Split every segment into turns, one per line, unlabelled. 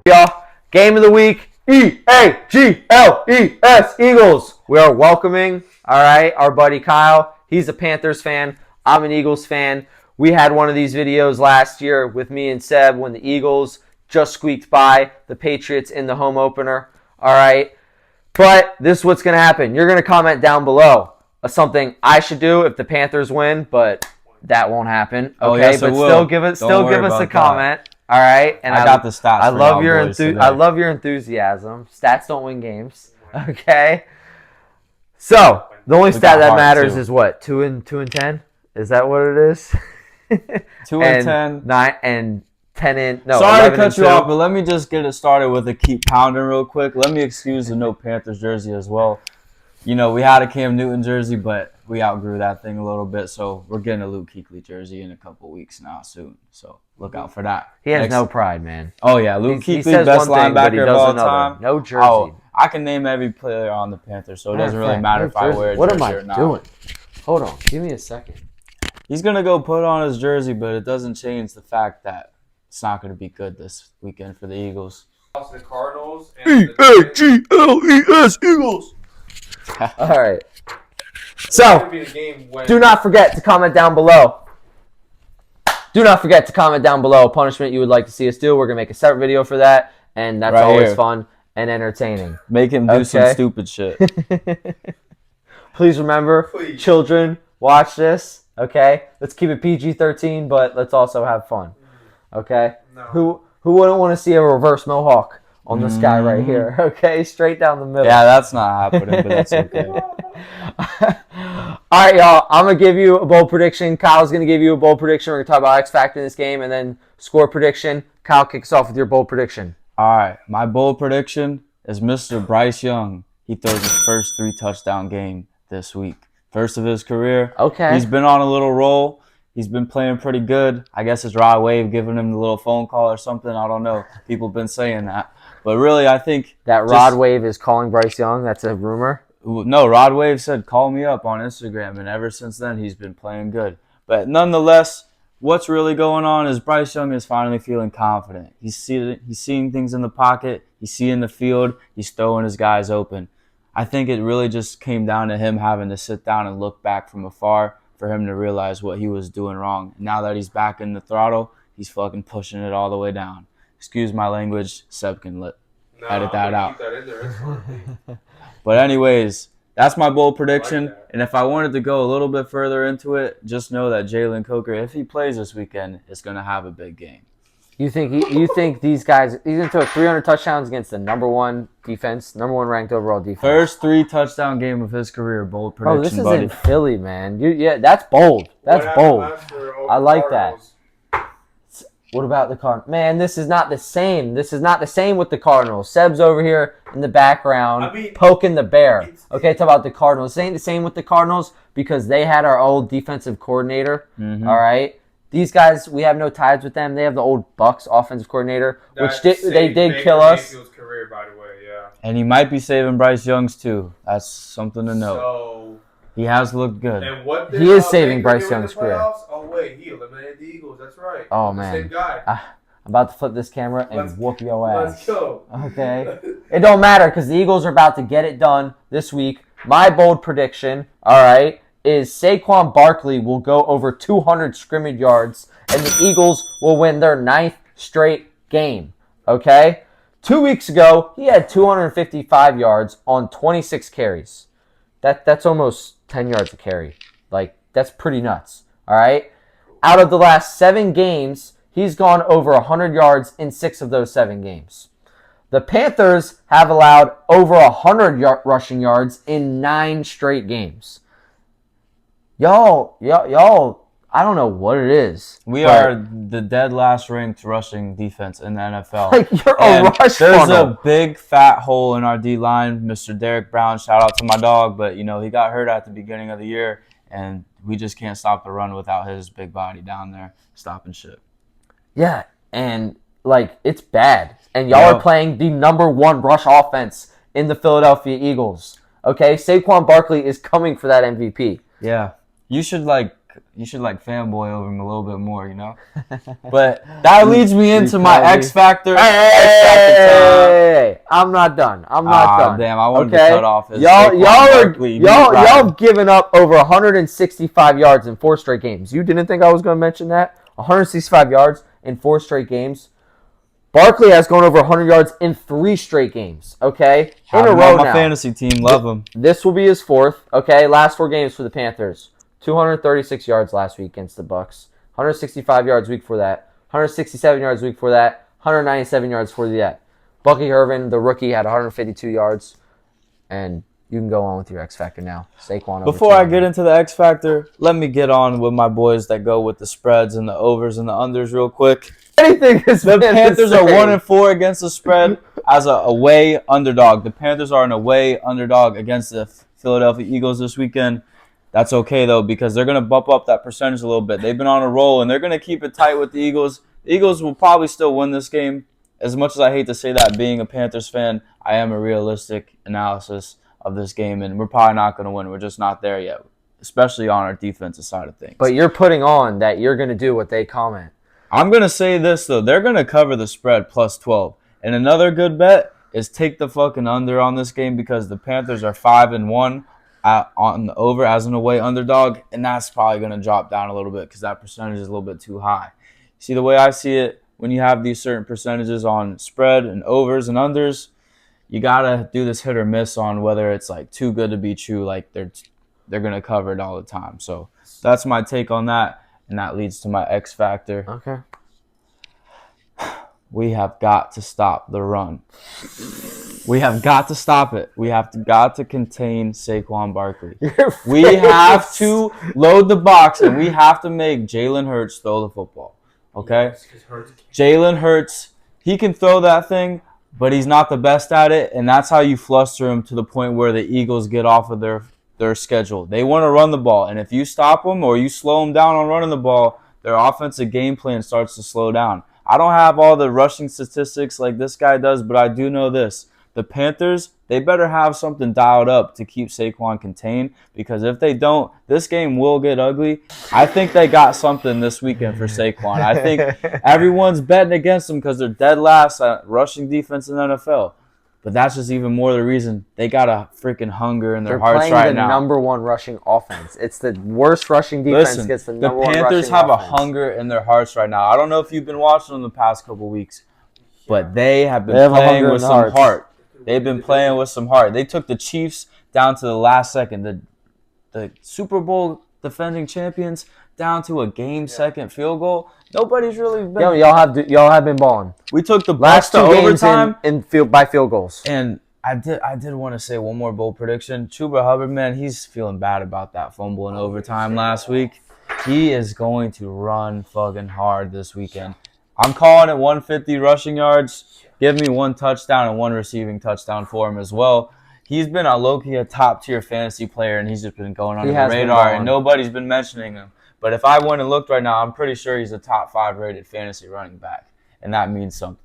Y'all, game of the week, E-A-G-L-E-S, Eagles. We are welcoming, our buddy Kyle. He's a Panthers fan. I'm an Eagles fan. We had one of these videos last year with me and Seb when the Eagles just squeaked by the Patriots in the home opener. But this is what's going to happen. You're going to comment down below something I should do if the Panthers win, but that won't happen. Okay,
yes,
but still give us a comment. All right, and
I got the stats.
I love your enthusiasm. Stats don't win games. Okay, so the only stat that matters is what 2 and 10. Is that what it is?
2 and 10,
9 and 10 and no.
Sorry to cut you off, but let me just get it started with a keep pounding real quick. Let me excuse the no Panthers jersey as well. You know, we had a Cam Newton jersey, but we outgrew that thing a little bit, so we're getting a Luke Kuechly jersey in a couple weeks now soon. So look out for that.
He has no pride, man.
Oh yeah, Luke Kuechly, best linebacker of all time.
No jersey.
Oh, I can name every player on the Panthers, so it doesn't really matter if I wear a jersey or not.
What am I doing? Hold on, give me a second.
He's gonna go put on his jersey, but it doesn't change the fact that it's not gonna be good this weekend for the Eagles.
The Cardinals.
E-A-G-L-E-S, Eagles. All right. So, do not forget to comment down below. Do not forget to comment down below a punishment you would like to see us do. We're going to make a separate video for that, and that's always fun and entertaining.
Make him do some stupid shit.
Please remember, children, watch this, okay? Let's keep it PG-13, but let's also have fun, okay? No. Who wouldn't want to see a reverse mohawk on this guy right here, okay? Straight down the middle.
Yeah, that's not happening, but that's okay.
All right, y'all. I'm going to give you a bold prediction. Kyle's going to give you a bold prediction. We're going to talk about X Factor in this game and then score prediction. Kyle, kicks off with your bold prediction.
All right. My bold prediction is Mr. Bryce Young. He throws his first 3-touchdown game this week. First of his career.
Okay.
He's been on a little roll. He's been playing pretty good. I guess it's Rod Wave giving him the little phone call or something. I don't know. People have been saying that. But really, I think
that Rod Wave is calling Bryce Young. That's a rumor.
No, Rod Wave said, call me up on Instagram, and ever since then, he's been playing good. But nonetheless, what's really going on is Bryce Young is finally feeling confident. He's seeing things in the pocket. He's seeing the field. He's throwing his guys open. I think it really just came down to him having to sit down and look back from afar for him to realize what he was doing wrong. Now that he's back in the throttle, he's fucking pushing it all the way down. Excuse my language. Seb can edit that out.
Keep that in there. It's fine.
But anyways, that's my bold prediction. And if I wanted to go a little bit further into it, just know that Jalen Coker, if he plays this weekend, is going to have a big game.
You think these guys, he's going to throw 300 touchdowns against the number one ranked overall defense.
First 3-touchdown game of his career, bold prediction,
this is
buddy.
in Philly, man. That's bold. That's bold. I like that. What about the Cardinals? Man, this is not the same. This is not the same with the Cardinals. Seb's over here in the background poking the bear. Okay, talk about the Cardinals. This ain't the same with the Cardinals because they had our old defensive coordinator. Mm-hmm. All right? These guys, we have no ties with them. They have the old Bucks offensive coordinator, which they did kill us.
Career, by the way, yeah.
And he might be saving Bryce Young's too. That's something to note. He has looked good.
And what
he is saving Bryce Young's career.
Oh, wait. He eliminated the Eagles. That's right.
Oh, man.
Same guy.
I'm about to flip this camera and whoop your ass.
Let's go.
Okay? It don't matter because the Eagles are about to get it done this week. My bold prediction, all right, is Saquon Barkley will go over 200 scrimmage yards and the Eagles will win their 9th straight game. Okay? 2 weeks ago, he had 255 yards on 26 carries. That's almost 10 yards a carry. Like, that's pretty nuts. All right? Out of the last 7 games, he's gone over 100 yards in 6 of those 7 games. The Panthers have allowed over 100 rushing yards in 9 straight games. Y'all, I don't know what it is.
We are the dead last ranked rushing defense in the NFL.
Like, you're a rush
There's a big fat hole in our D-line. Mr. Derek Brown, shout out to my dog, but, he got hurt at the beginning of the year, and we just can't stop the run without his big body down there stopping shit.
Yeah, and, it's bad. And y'all are playing the number 1 rush offense in the Philadelphia Eagles. Okay? Saquon Barkley is coming for that MVP.
Yeah. You should, fanboy over him a little bit more, you know. But that leads me into my X Factor.
Hey, I'm not done. I'm not done.
Damn, I wanted
okay?
to cut off his
y'all have given up over 165 yards in 4 straight games. You didn't think I was going to mention that? 165 yards in 4 straight games. Barkley has gone over 100 yards in 3 straight games, okay? In a row
now. My
now.
fantasy team, love him.
This will be his 4th, okay? Last 4 games for the Panthers. 236 yards last week against the Bucks. 165 yards week for that. 167 yards week for that. 197 yards for that. Bucky Irvin, the rookie, had 152 yards. And you can go on with your X Factor now. Saquon.
Before I get into the X Factor, let me get on with my boys that go with the spreads and the overs and the unders real quick. The Panthers are 1-4 against the spread as an away underdog. The Panthers are an away underdog against the Philadelphia Eagles this weekend. That's okay, though, because they're going to bump up that percentage a little bit. They've been on a roll, and they're going to keep it tight with the Eagles. The Eagles will probably still win this game. As much as I hate to say that, being a Panthers fan, I am a realistic analysis of this game, and we're probably not going to win. We're just not there yet, especially on our defensive side of things.
But you're putting on that you're going to do what they comment.
I'm going to say this, though. They're going to cover the spread plus 12. And another good bet is take the fucking under on this game because the Panthers are 5-1 on the over as an away underdog, and that's probably going to drop down a little bit because that percentage is a little bit too high. See, the way I see it, when you have these certain percentages on spread and overs and unders, you got to do this hit or miss on whether it's like too good to be true, like they're going to cover it all the time. So that's my take on that. And that leads to my X Factor.
Okay.
We have got to stop the run. We have got to stop it. We have got to contain Saquon Barkley. We have to load the box, and we have to make Jalen Hurts throw the football. Okay? Jalen Hurts, he can throw that thing, but he's not the best at it, and that's how you fluster him to the point where the Eagles get off of their schedule. They want to run the ball, and if you stop them or you slow them down on running the ball, their offensive game plan starts to slow down. I don't have all the rushing statistics like this guy does, but I do know this. The Panthers, they better have something dialed up to keep Saquon contained because if they don't, this game will get ugly. I think they got something this weekend for Saquon. I think everyone's betting against them because they're dead last at rushing defense in the NFL. But that's just even more the reason they got a freaking hunger in their hearts right now.
They're playing the number 1 rushing offense. It's the worst rushing defense gets the number 1 rushing offense.
The Panthers have a hunger in their hearts right now. I don't know if you've been watching them the past couple weeks, but they have been playing with some heart. They've been playing with some heart. They took the Chiefs down to the last second. The Super Bowl defending champions down to a game-second field goal. Nobody's really been.
Y'all have been balling.
We took the
last
Bucks
2
to overtime
by field goals.
And I did want to say one more bold prediction. Chuba Hubbard, man, he's feeling bad about that fumble in overtime last week. He is going to run fucking hard this weekend. I'm calling it 150 rushing yards. Give me 1 touchdown and 1 receiving touchdown for him as well. He's been a low-key a top-tier fantasy player, and he's just been going under the radar, and nobody's been mentioning him. But if I went and looked right now, I'm pretty sure he's a top 5 rated fantasy running back, and that means something.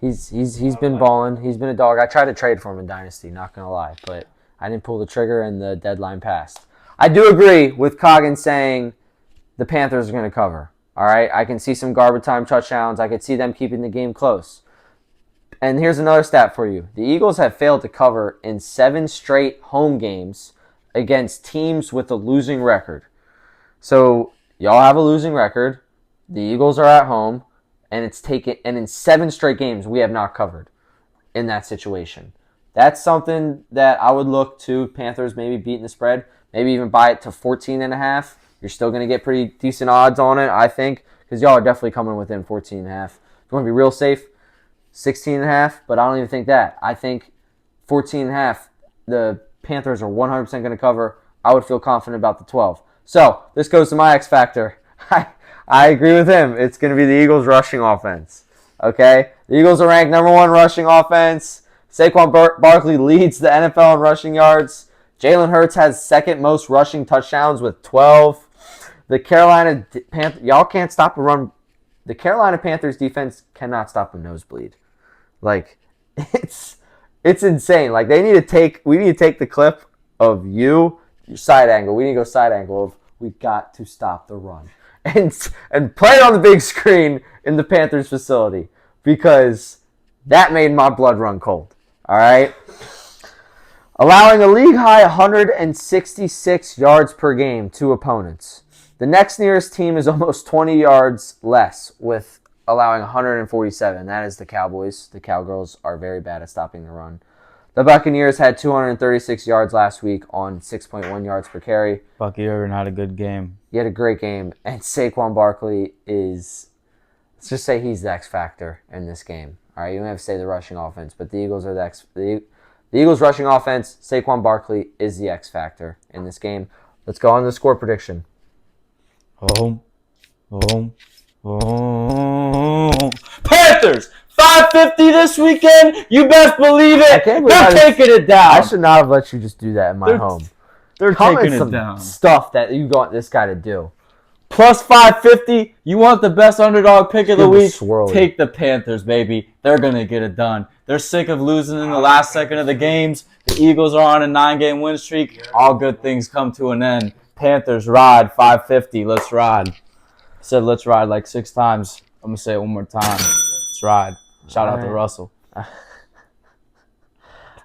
He's been balling. He's been a dog. I tried to trade for him in Dynasty, not going to lie, but I didn't pull the trigger and the deadline passed. I do agree with Coggins saying the Panthers are going to cover. All right, I can see some garbage time touchdowns. I could see them keeping the game close. And here's another stat for you. The Eagles have failed to cover in 7 straight home games against teams with a losing record. So y'all have a losing record. The Eagles are at home, and in 7 straight games we have not covered in that situation. That's something that I would look to Panthers maybe beating the spread, maybe even buy it to 14.5. You're still going to get pretty decent odds on it, I think, because y'all are definitely coming within 14.5. If you want to be real safe, 16.5, but I don't even think that. I think 14.5, the Panthers are 100% going to cover. I would feel confident about the 12. So, this goes to my X Factor. I agree with him. It's going to be the Eagles' rushing offense. Okay? The Eagles are ranked number 1 rushing offense. Saquon Barkley leads the NFL in rushing yards. Jalen Hurts has second most rushing touchdowns with 12. The Carolina Panthers, y'all can't stop a run. The Carolina Panthers defense cannot stop a nosebleed. Like, it's insane. Like, we need to take the clip of your side angle. We need to go side angle of We got to stop the run. And play it on the big screen in the Panthers facility because that made my blood run cold. All right? Allowing a league-high 166 yards per game to opponents. The next nearest team is almost 20 yards less with allowing 147. That is the Cowboys. The Cowgirls are very bad at stopping the run. The Buccaneers had 236 yards last week on 6.1 yards per carry.
Bucky Irvin had a good game.
He had a great game. And Saquon Barkley is, let's just say he's the X factor in this game. All right, you don't have to say the rushing offense, but the Eagles are the Eagles rushing offense. Saquon Barkley is the X factor in this game. Let's go on to the score prediction.
Panthers 550 this weekend. You best believe it. They're taking it down.
I should not have let you just do that in my home.
They're taking it down.
Stuff that you want this guy to do.
Plus 550. You want the best underdog pick of the week?
Swirly.
Take the Panthers, baby. They're going to get it done. They're sick of losing in the last second of the games. The Eagles are on a 9-game win streak. All good things come to an end. Panthers ride 550. Let's ride. I said let's ride like 6 times. I'm going to say it one more time. Let's ride. Shout out to Russell.
All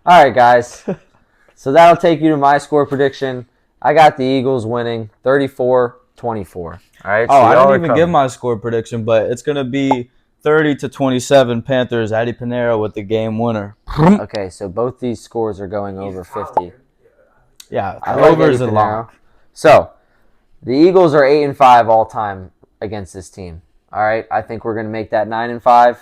right, guys. So that'll take you to my score prediction. I got the Eagles winning 34-24. All right. So
I didn't even give my score prediction, but it's going to be 30-27 Panthers. Eddie Pinero with the game winner.
Okay, so both these scores are going over 50.
Yeah,
over is a lock. So the Eagles are 8-5 all time against this team. All right, I think we're going to make that 9-5.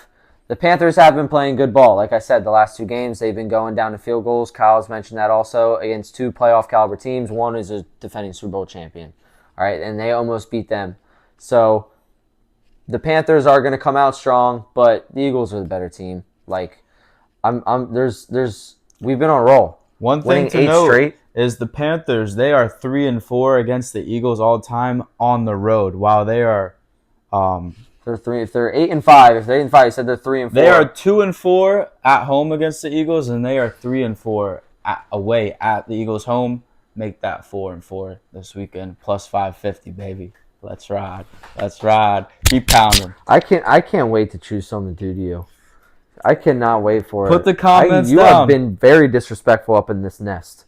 The Panthers have been playing good ball. Like I said, the last 2 games, they've been going down to field goals. Kyle's mentioned that also against 2 playoff caliber teams. One is a defending Super Bowl champion. All right, and they almost beat them. So the Panthers are going to come out strong, but the Eagles are the better team. Like, we've been on a roll.
One thing to note is the Panthers, they are 3-4 against the Eagles all time on the road, while they are
They're 8-5. If they're 8-5, you said they're 3-4.
They are 2-4 at home against the Eagles, and they are 3-4 away at the Eagles' home. Make that 4-4 this weekend. Plus 550, baby. Let's ride. Let's ride. Keep pounding.
I can't wait to choose something to do to you. I cannot wait for it.
Put the comments
You
down.
have been very disrespectful up in this nest.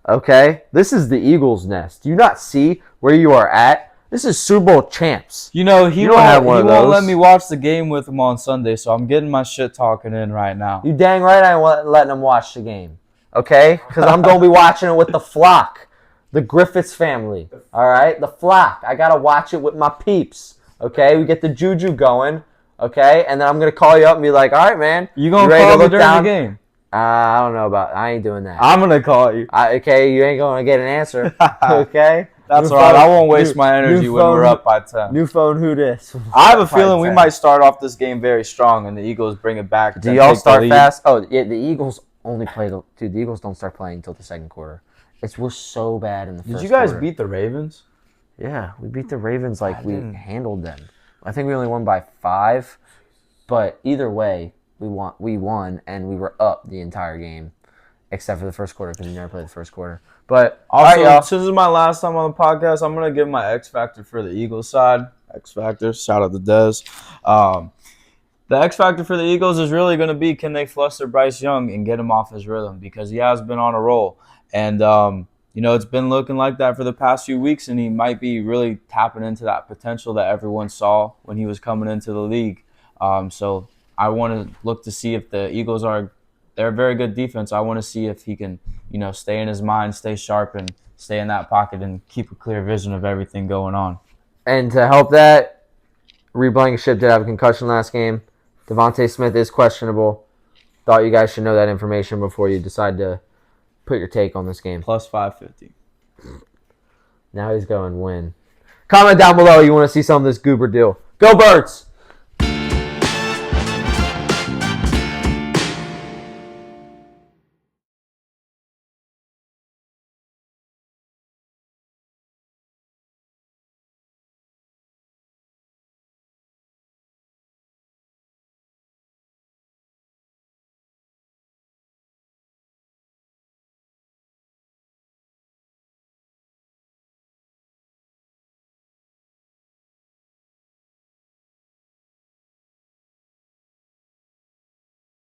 Okay? This is the Eagles' nest. Do you not see where you are at? This is Super Bowl champs.
You know, he
don't have one of
won't
those.
let me watch the game with him on Sunday, so I'm getting my shit talking in right now.
You dang right I ain't letting them watch the game. Okay? Because I'm going to be watching it with the flock. The Griffiths family. All right? The flock. I got to watch it with my peeps. Okay? We get the juju going. Okay? And then I'm going to call you up and be like, all right, man.
You going to
ready
call me
look
during
down?
the game?
I don't know about I ain't doing that.
I'm going to call you.
Okay? You ain't going to get an answer. Okay?
That's all right. I won't waste my energy when we're up by 10.
New phone, who dis?
I have a feeling we might start off this game very strong, and the Eagles bring it back.
Do y'all start fast? Oh, yeah, the Eagles only play the Eagles don't start playing until the second quarter. We're so bad in the first quarter.
Did you guys beat the Ravens?
Yeah, we beat the Ravens like we handled them. I think we only won by 5, but either way, we won, and we were up the entire game, except for the first quarter because we never played the first quarter. But
also, since this is my last time on the podcast, I'm gonna give my X factor for the Eagles side. X factor, shout out to Dez. The X factor for the Eagles is really gonna be, can they fluster Bryce Young and get him off his rhythm, because he has been on a roll, and it's been looking like that for the past few weeks, and he might be really tapping into that potential that everyone saw when he was coming into the league. So I want to look to see if the Eagles they're a very good defense. I want to see if he can, stay in his mind, stay sharp, and stay in that pocket and keep a clear vision of everything going on.
And to help that, Reed Blankenship did have a concussion last game. Devontae Smith is questionable. Thought you guys should know that information before you decide to put your take on this game.
Plus 550.
Now he's going win. Comment down below you want to see some of this goober deal. Go Birds!